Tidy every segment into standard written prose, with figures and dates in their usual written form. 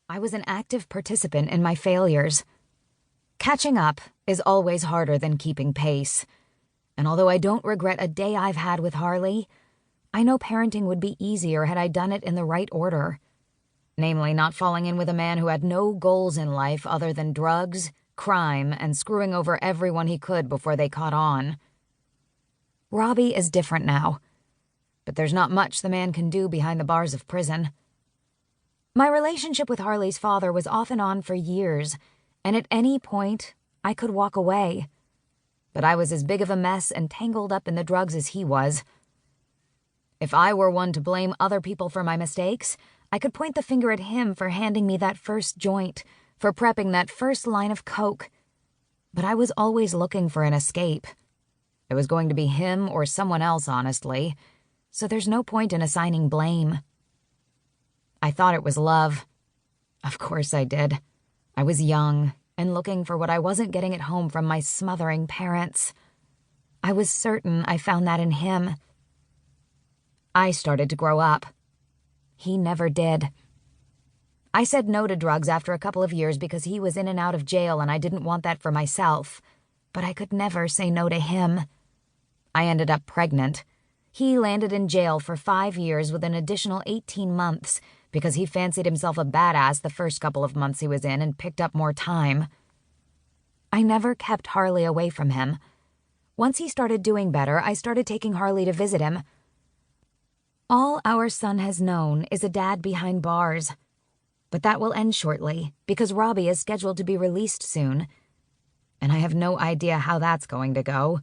I was an active participant in my failures. Catching up is always harder than keeping pace. And although I don't regret a day I've had with Harley, I know parenting would be easier had I done it in the right order. Namely, not falling in with a man who had no goals in life other than drugs, crime, and screwing over everyone he could before they caught on. Robbie is different now, but there's not much the man can do behind the bars of prison. My relationship with Harley's father was off and on for years, and at any point, I could walk away. But I was as big of a mess and tangled up in the drugs as he was. If I were one to blame other people for my mistakes, I could point the finger at him for handing me that first joint, for prepping that first line of coke. But I was always looking for an escape. It was going to be him or someone else, honestly, so there's no point in assigning blame. I thought it was love. Of course I did. I was young and looking for what I wasn't getting at home from my smothering parents. I was certain I found that in him. I started to grow up. He never did. I said no to drugs after a couple of years because he was in and out of jail and I didn't want that for myself. But I could never say no to him. I ended up pregnant. He landed in jail for 5 years with an additional 18 months because he fancied himself a badass the first couple of months he was in and picked up more time. I never kept Harley away from him. Once he started doing better, I started taking Harley to visit him. All our son has known is a dad behind bars. But that will end shortly, because Robbie is scheduled to be released soon. And I have no idea how that's going to go.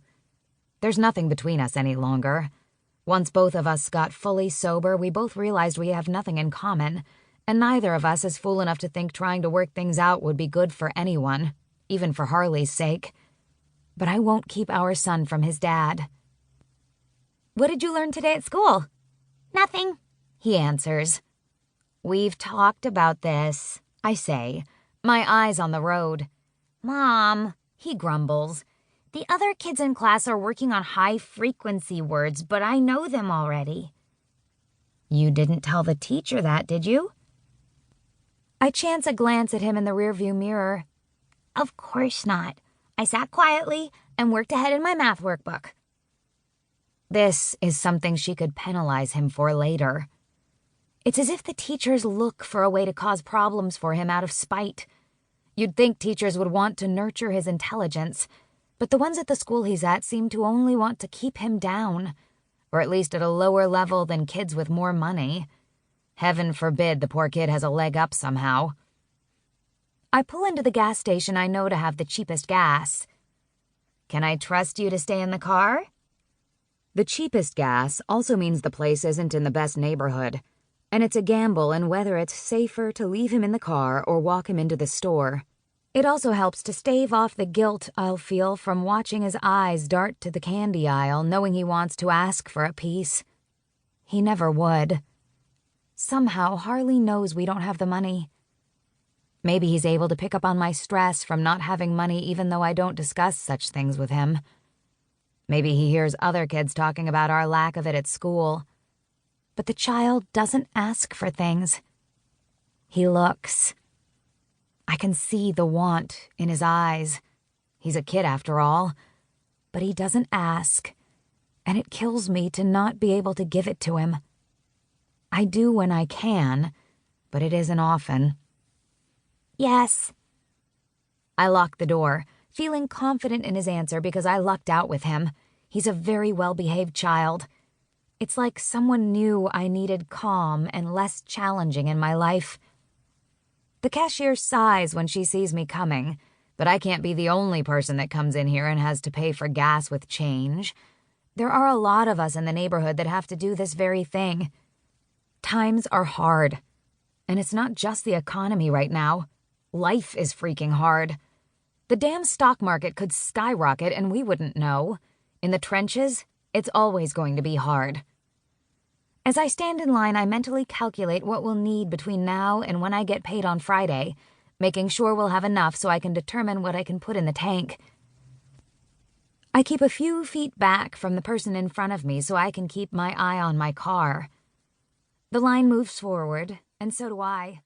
There's nothing between us any longer. Once both of us got fully sober, we both realized we have nothing in common, and neither of us is fool enough to think trying to work things out would be good for anyone, even for Harley's sake. But I won't keep our son from his dad. "What did you learn today at school?" "Nothing," he answers. "We've talked about this," I say, my eyes on the road. "Mom," he grumbles, "the other kids in class are working on high-frequency words, but I know them already." "You didn't tell the teacher that, did you?" I chance a glance at him in the rearview mirror. "Of course not. I sat quietly and worked ahead in my math workbook." This is something she could penalize him for later. It's as if the teachers look for a way to cause problems for him out of spite. You'd think teachers would want to nurture his intelligence, but the ones at the school he's at seem to only want to keep him down, or at least at a lower level than kids with more money. Heaven forbid the poor kid has a leg up somehow. I pull into the gas station I know to have the cheapest gas. "Can I trust you to stay in the car?" The cheapest gas also means the place isn't in the best neighborhood, and it's a gamble in whether it's safer to leave him in the car or walk him into the store. It also helps to stave off the guilt I'll feel from watching his eyes dart to the candy aisle knowing he wants to ask for a piece. He never would. Somehow, Harley knows we don't have the money. Maybe he's able to pick up on my stress from not having money even though I don't discuss such things with him. Maybe he hears other kids talking about our lack of it at school. But the child doesn't ask for things. He looks. I can see the want in his eyes. He's a kid after all. But he doesn't ask, and it kills me to not be able to give it to him. I do when I can, but it isn't often. "Yes." I lock the door, feeling confident in his answer because I lucked out with him. He's a very well-behaved child. It's like someone knew I needed calm and less challenging in my life. The cashier sighs when she sees me coming, but I can't be the only person that comes in here and has to pay for gas with change. There are a lot of us in the neighborhood that have to do this very thing. Times are hard, and it's not just the economy right now. Life is freaking hard. The damn stock market could skyrocket and we wouldn't know. In the trenches, it's always going to be hard. As I stand in line, I mentally calculate what we'll need between now and when I get paid on Friday, making sure we'll have enough so I can determine what I can put in the tank. I keep a few feet back from the person in front of me so I can keep my eye on my car. The line moves forward, and so do I.